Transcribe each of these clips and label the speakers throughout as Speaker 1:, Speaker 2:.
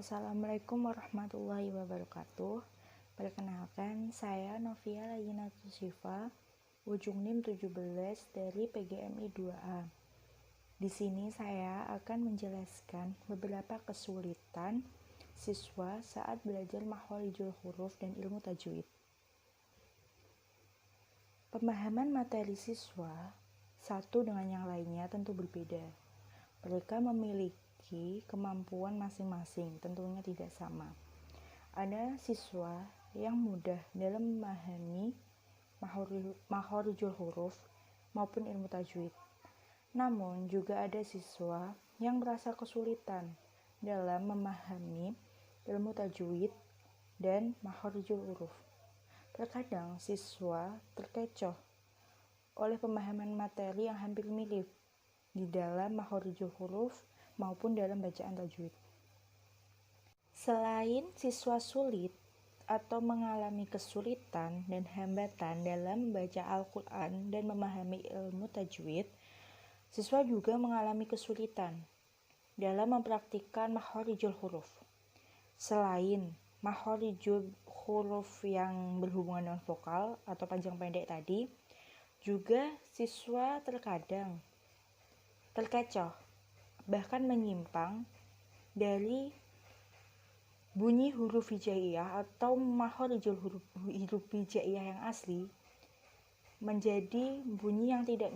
Speaker 1: Assalamualaikum warahmatullahi wabarakatuh. Perkenalkan, saya Novia Layinatu Syifa, ujung NIM 17 dari PGMI 2A. Di sini saya akan menjelaskan beberapa kesulitan siswa saat belajar makhorijul huruf dan ilmu tajwid. Pemahaman materi siswa satu dengan yang lainnya tentu berbeda. Mereka memiliki kemampuan masing-masing, tentunya tidak sama. Ada siswa yang mudah dalam memahami makhorijul huruf maupun ilmu tajwid. Namun juga ada siswa yang merasa kesulitan dalam memahami ilmu tajwid dan makhorijul huruf. Terkadang siswa terkecoh oleh pemahaman materi yang hampir mirip di dalam makhorijul huruf maupun dalam bacaan tajwid. Selain siswa sulit atau mengalami kesulitan dan hambatan dalam membaca Al-Quran dan memahami ilmu tajwid, siswa juga mengalami kesulitan dalam mempraktikkan makhorijul huruf. Selain makhorijul huruf yang berhubungan dengan vokal atau panjang pendek tadi, juga siswa terkadang terkecoh, bahkan menyimpang dari bunyi huruf hijaiyah atau makhorijul huruf hijaiyah yang asli menjadi bunyi yang tidak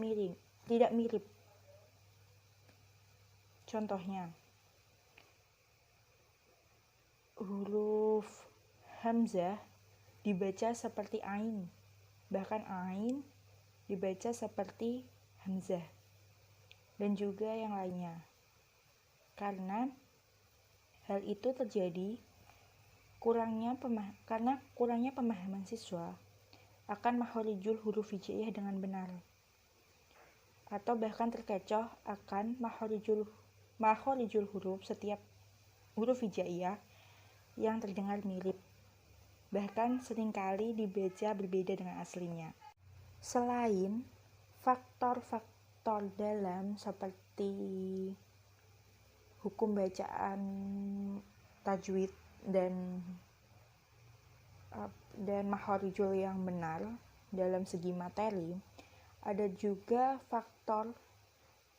Speaker 1: mirip. Contohnya, huruf hamzah dibaca seperti ain, bahkan ain dibaca seperti hamzah, dan juga yang lainnya. Karena hal itu terjadi karena kurangnya pemahaman siswa akan makhorijul huruf hijaiyah dengan benar, atau bahkan terkecoh akan makhorijul huruf setiap huruf hijaiyah yang terdengar mirip, bahkan seringkali dibaca berbeda dengan aslinya. Selain faktor-faktor dalam seperti hukum bacaan tajwid dan makhorijul yang benar dalam segi materi, ada juga faktor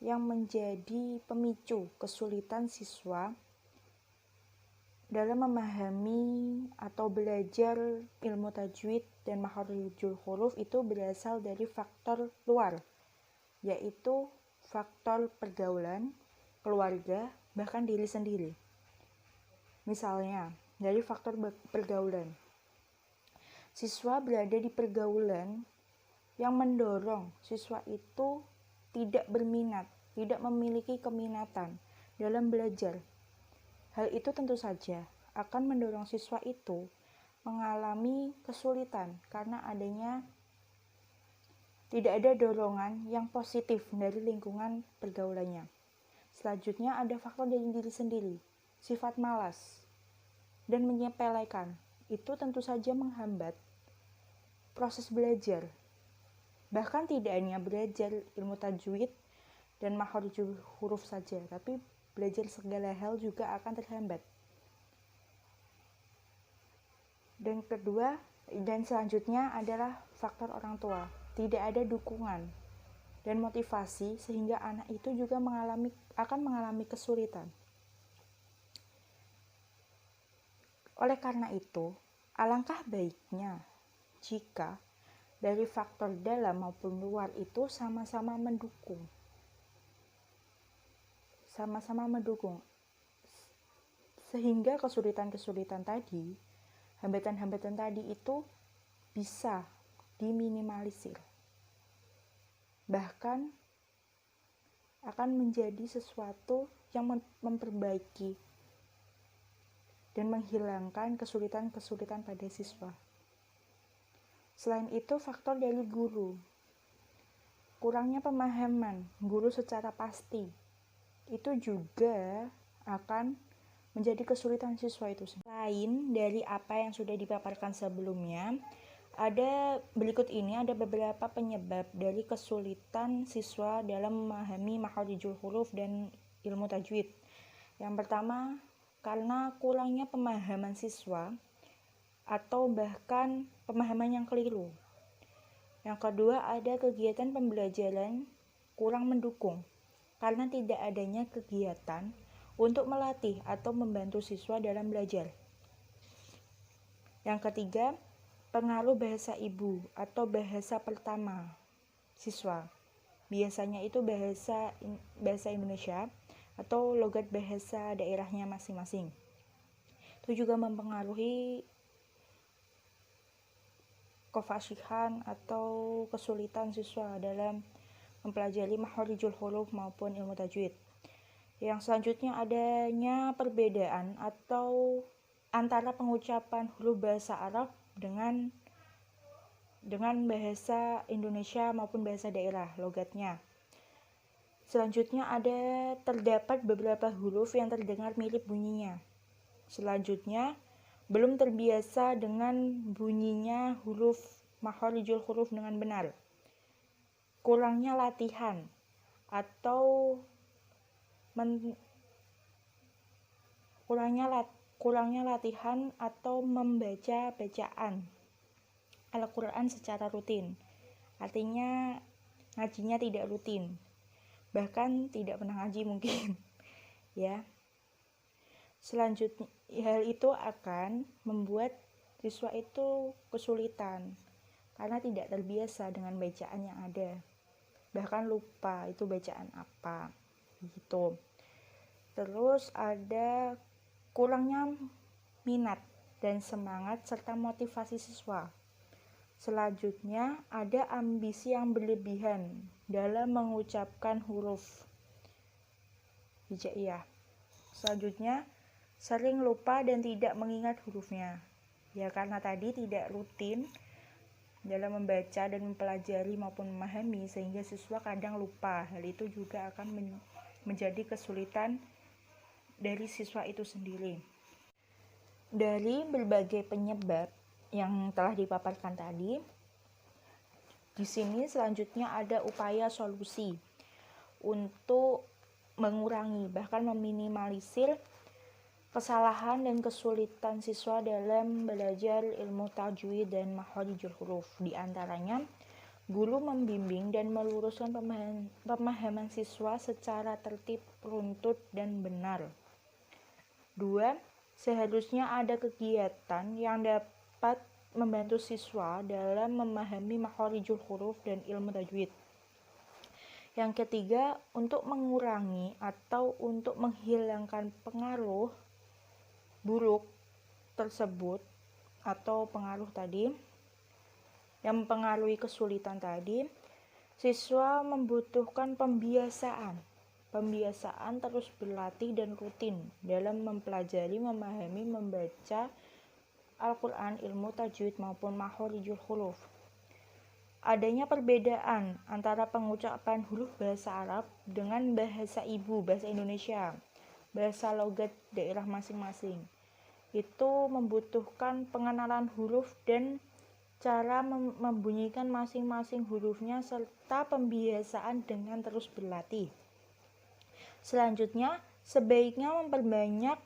Speaker 1: yang menjadi pemicu kesulitan siswa dalam memahami atau belajar ilmu tajwid dan makhorijul huruf. Itu berasal dari faktor luar, yaitu faktor pergaulan, keluarga, bahkan diri sendiri. Misalnya, dari faktor pergaulan, siswa berada di pergaulan yang mendorong siswa itu tidak berminat, tidak memiliki keminatan dalam belajar. Hal itu tentu saja akan mendorong siswa itu mengalami kesulitan karena tidak ada dorongan yang positif dari lingkungan pergaulannya. Selanjutnya ada faktor dari diri sendiri, sifat malas dan menyepelekan. Itu tentu saja menghambat proses belajar. Bahkan tidak hanya belajar ilmu tajwid dan makhorijul huruf saja, tapi belajar segala hal juga akan terhambat. Dan selanjutnya adalah faktor orang tua. Tidak ada dukungan dan motivasi sehingga anak itu juga akan mengalami kesulitan. Oleh karena itu, alangkah baiknya jika dari faktor dalam maupun luar itu sama-sama mendukung, sehingga kesulitan-kesulitan tadi, hambatan-hambatan tadi itu bisa diminimalisir, bahkan akan menjadi sesuatu yang memperbaiki dan menghilangkan kesulitan-kesulitan pada siswa. Selain itu, faktor dari guru, kurangnya pemahaman guru secara pasti, itu juga akan menjadi kesulitan siswa itu. Selain dari apa yang sudah dipaparkan sebelumnya, berikut ini ada beberapa penyebab dari kesulitan siswa dalam memahami makhorijul huruf dan ilmu tajwid. Yang pertama, karena kurangnya pemahaman siswa atau bahkan pemahaman yang keliru. Yang kedua, ada kegiatan pembelajaran kurang mendukung karena tidak adanya kegiatan untuk melatih atau membantu siswa dalam belajar. Yang ketiga, pengaruh bahasa ibu atau bahasa pertama siswa. Biasanya itu bahasa Indonesia atau logat bahasa daerahnya masing-masing. Itu juga mempengaruhi kefasihan atau kesulitan siswa dalam mempelajari makharijul huruf maupun ilmu tajwid. Yang selanjutnya adanya perbedaan atau antara pengucapan huruf bahasa Arab dengan bahasa Indonesia maupun bahasa daerah logatnya. Selanjutnya terdapat beberapa huruf yang terdengar mirip bunyinya. Selanjutnya belum terbiasa dengan bunyinya huruf makharijul huruf dengan benar. Kurangnya latihan atau kurangnya latihan atau membaca bacaan Al-Quran secara rutin. Artinya ngajinya tidak rutin. Bahkan tidak pernah ngaji mungkin. Ya. Selanjutnya, hal itu akan membuat siswa itu kesulitan karena tidak terbiasa dengan bacaan yang ada. Bahkan lupa itu bacaan apa. Gitu. Terus ada kurangnya minat dan semangat serta motivasi siswa. Selanjutnya ada ambisi yang berlebihan dalam mengucapkan huruf hijaiyah. Selanjutnya sering lupa dan tidak mengingat hurufnya. Ya karena tadi tidak rutin dalam membaca dan mempelajari maupun memahami sehingga siswa kadang lupa. Hal itu juga akan menjadi kesulitan dari siswa itu sendiri. Dari berbagai penyebab yang telah dipaparkan tadi, di sini selanjutnya ada upaya solusi untuk mengurangi bahkan meminimalisir kesalahan dan kesulitan siswa dalam belajar ilmu tajwid dan makharijul huruf. Di antaranya, guru membimbing dan meluruskan pemahaman siswa secara tertib, runtut, dan benar. 2. Seharusnya ada kegiatan yang dapat membantu siswa dalam memahami makharijul huruf dan ilmu tajwid. Yang ketiga, untuk mengurangi atau untuk menghilangkan pengaruh buruk tersebut atau pengaruh tadi yang mempengaruhi kesulitan tadi, siswa membutuhkan pembiasaan terus berlatih dan rutin dalam mempelajari, memahami, membaca Al-Quran, ilmu tajwid maupun makharijul huruf. Adanya perbedaan antara pengucapan huruf bahasa Arab dengan bahasa ibu, bahasa Indonesia, bahasa logat daerah masing-masing. Itu membutuhkan pengenalan huruf dan cara membunyikan masing-masing hurufnya serta pembiasaan dengan terus berlatih. Selanjutnya, sebaiknya memperbanyak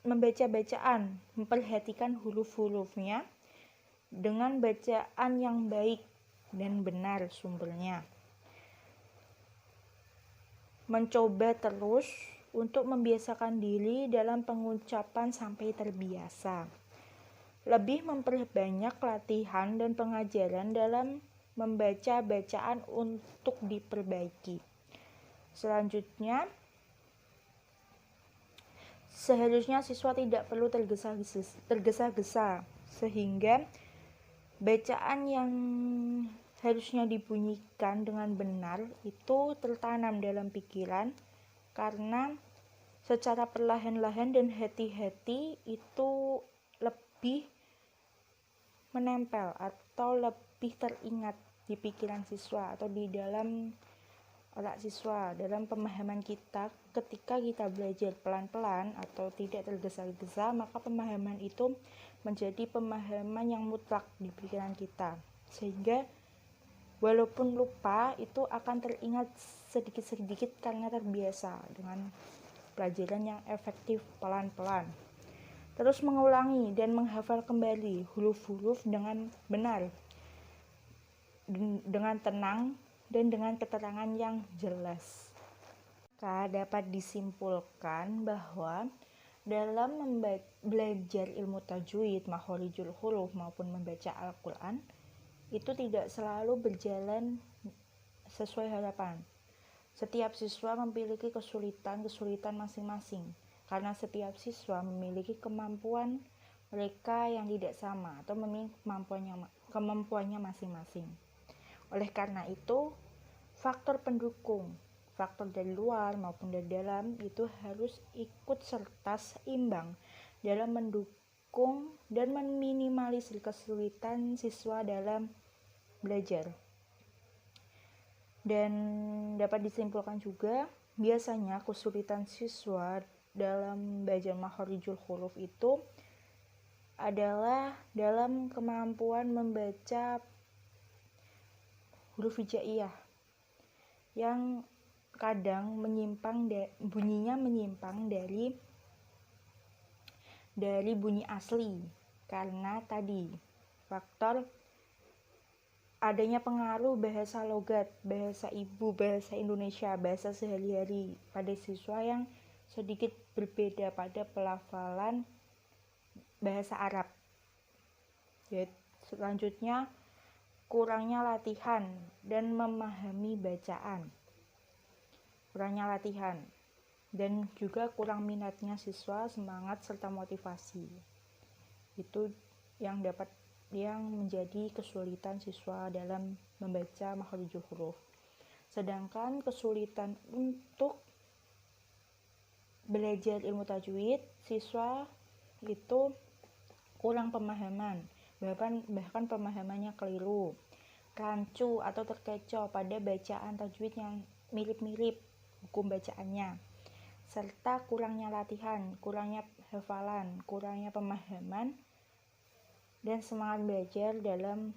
Speaker 1: membaca bacaan, memperhatikan huruf-hurufnya dengan bacaan yang baik dan benar sumbernya. Mencoba terus untuk membiasakan diri dalam pengucapan sampai terbiasa. Lebih memperbanyak latihan dan pengajaran dalam membaca bacaan untuk diperbaiki. Selanjutnya, seharusnya siswa tidak perlu tergesa-gesa sehingga bacaan yang harusnya dibunyikan dengan benar itu tertanam dalam pikiran, karena secara perlahan-lahan dan hati-hati itu lebih menempel atau lebih teringat di pikiran siswa atau di dalam otak siswa, dalam pemahaman kita. Ketika kita belajar pelan-pelan atau tidak tergesa-gesa, maka pemahaman itu menjadi pemahaman yang mutlak di pikiran kita, sehingga walaupun lupa itu akan teringat sedikit-sedikit karena terbiasa dengan pelajaran yang efektif pelan-pelan. Terus mengulangi dan menghafal kembali huruf-huruf dengan benar, dengan tenang, dan dengan keterangan yang jelas. Maka dapat disimpulkan bahwa dalam belajar ilmu tajwid, makhorijul huruf maupun membaca Al-Quran itu tidak selalu berjalan sesuai harapan. Setiap siswa memiliki kesulitan masing-masing, karena setiap siswa memiliki kemampuan mereka yang tidak sama atau memiliki kemampuannya masing-masing. Oleh karena itu, faktor pendukung, faktor dari luar maupun dari dalam itu harus ikut serta seimbang dalam mendukung dan meminimalisir kesulitan siswa dalam belajar. Dan dapat disimpulkan juga, biasanya kesulitan siswa dalam belajar makhorijul huruf itu adalah dalam kemampuan membaca huruf hijaiyah yang kadang bunyinya menyimpang dari bunyi asli, karena tadi faktor adanya pengaruh bahasa logat, bahasa ibu, bahasa Indonesia, bahasa sehari-hari pada siswa yang sedikit berbeda pada pelafalan bahasa Arab. Selanjutnya, kurangnya latihan dan memahami bacaan. Kurangnya latihan dan juga kurang minatnya siswa, semangat serta motivasi. Itu yang menjadi kesulitan siswa dalam membaca makhorijul huruf. Sedangkan kesulitan untuk belajar ilmu tajwid, siswa itu kurang pemahaman, bahkan pemahamannya keliru, rancu atau terkecoh pada bacaan tajwid yang mirip-mirip hukum bacaannya, serta kurangnya latihan, kurangnya hafalan, kurangnya pemahaman dan semangat belajar dalam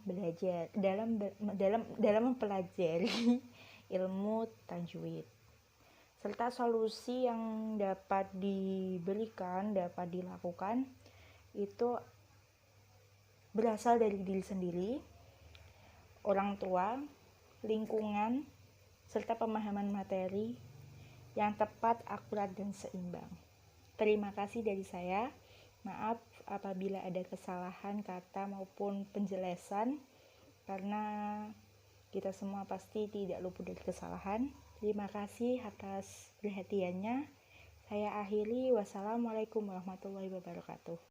Speaker 1: mempelajari ilmu tajwid. Serta solusi yang dapat dilakukan itu berasal dari diri sendiri, orang tua, lingkungan, serta pemahaman materi yang tepat, akurat, dan seimbang. Terima kasih dari saya. Maaf apabila ada kesalahan kata maupun penjelasan, karena kita semua pasti tidak luput dari kesalahan. Terima kasih atas perhatiannya. Saya akhiri. Wassalamualaikum warahmatullahi wabarakatuh.